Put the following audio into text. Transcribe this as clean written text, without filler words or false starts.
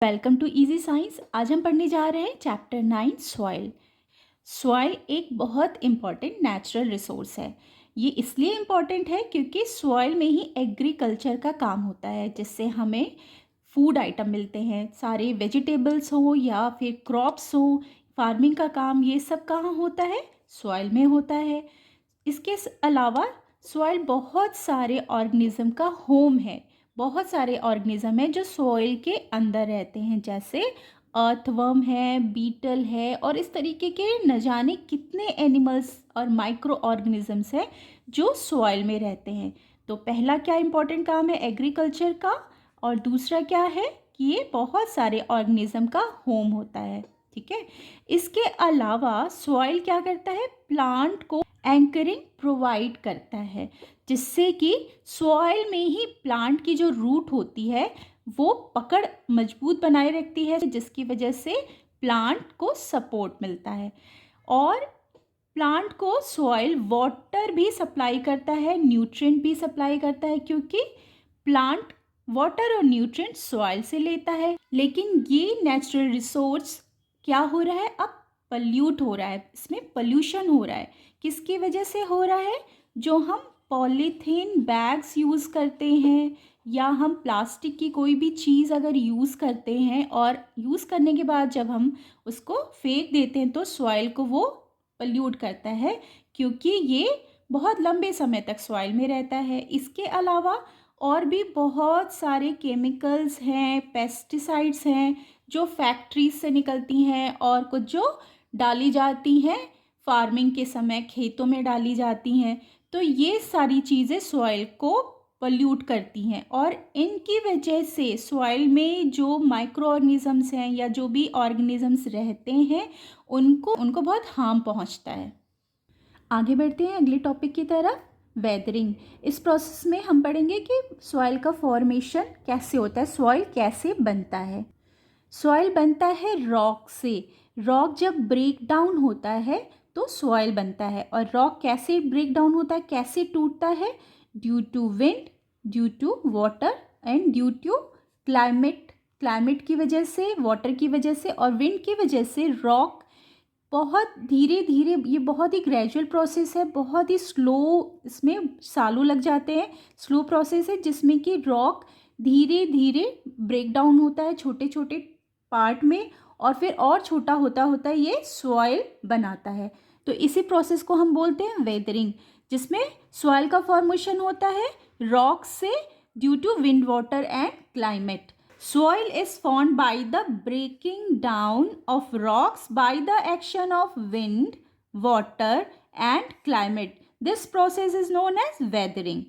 Welcome to easy science. आज हम पढ़ने जा रहे हैं चैप्टर 9 सॉइल। सॉइल एक बहुत इम्पॉर्टेंट नेचुरल रिसोर्स है। ये इसलिए इम्पॉर्टेंट है क्योंकि सॉइल में ही एग्रीकल्चर का काम होता है, जिससे हमें फूड आइटम मिलते हैं। सारे वेजिटेबल्स हो या फिर क्रॉप्स हो, फार्मिंग का काम ये सब कहाँ होता है? सॉइल में होता है। इसके अलावा सॉइल बहुत सारे ऑर्गेनिज्म का होम है। बहुत सारे ऑर्गेनिज्म हैं जो सॉइल के अंदर रहते हैं, जैसे अर्थवर्म है, बीटल है और इस तरीके के न जाने कितने एनिमल्स और माइक्रो ऑर्गेनिजम्स हैं जो सॉइल में रहते हैं। तो पहला क्या इम्पोर्टेंट काम है एग्रीकल्चर का, और दूसरा क्या है कि ये बहुत सारे ऑर्गेनिज्म का होम होता है। ठीक है। इसके अलावा सॉइल क्या करता है? प्लांट को एंकरिंग प्रोवाइड करता है, जिससे कि सॉइल में ही प्लांट की जो रूट होती है वो पकड़ मजबूत बनाए रखती है, जिसकी वजह से प्लांट को सपोर्ट मिलता है। और प्लांट को सॉइल वाटर भी सप्लाई करता है, न्यूट्रिएंट भी सप्लाई करता है, क्योंकि प्लांट वाटर और न्यूट्रिएंट सॉइल से लेता है। लेकिन ये नेचुरल रिसोर्स क्या हो रहा है? अब पल्यूट हो रहा है, इसमें पॉल्यूशन हो रहा है। किसकी वजह से हो रहा है? जो हम पॉलीथीन बैग्स यूज़ करते हैं या हम प्लास्टिक की कोई भी चीज़ अगर यूज़ करते हैं और यूज़ करने के बाद जब हम उसको फेंक देते हैं तो सॉइल को वो पल्यूट करता है, क्योंकि ये बहुत लंबे समय तक सॉइल में रहता है। इसके अलावा और भी बहुत सारे केमिकल्स हैं, पेस्टिसाइड्स हैं जो फैक्ट्रीज से निकलती हैं और कुछ जो डाली जाती हैं फार्मिंग के समय खेतों में डाली जाती हैं। तो ये सारी चीज़ें सॉइल को पल्यूट करती हैं और इनकी वजह से सॉइल में जो माइक्रो ऑर्गेनिजम्स हैं या जो भी ऑर्गेनिजम्स रहते हैं उनको उनको बहुत हार्म पहुंचता है। आगे बढ़ते हैं अगले टॉपिक की तरफ, वेदरिंग। इस प्रोसेस में हम पढ़ेंगे कि सॉइल का फॉर्मेशन कैसे होता है, सॉइल कैसे बनता है। सॉइल बनता है रॉक से। रॉक जब ब्रेक डाउन होता है तो सॉइल बनता है। और रॉक कैसे ब्रेक डाउन होता है, कैसे टूटता है? Due to wind, due to water and due to climate. Climate की वजह से, वाटर की वजह से और विंड की वजह से रॉक बहुत धीरे धीरे, ये बहुत ही ग्रेजुअल प्रोसेस है, बहुत ही स्लो, इसमें सालों लग जाते हैं। स्लो प्रोसेस है जिसमें कि रॉक धीरे धीरे ब्रेक डाउन होता है छोटे छोटे पार्ट में, और फिर और छोटा होता होता ये सॉइल बनाता है। तो इसी प्रोसेस को हम बोलते हैं वेदरिंग, जिसमें सॉइल का फॉर्मेशन होता है रॉक से due to wind, water and climate. Soil is formed by the breaking down of rocks by the action of wind, water and climate. This process is known as weathering.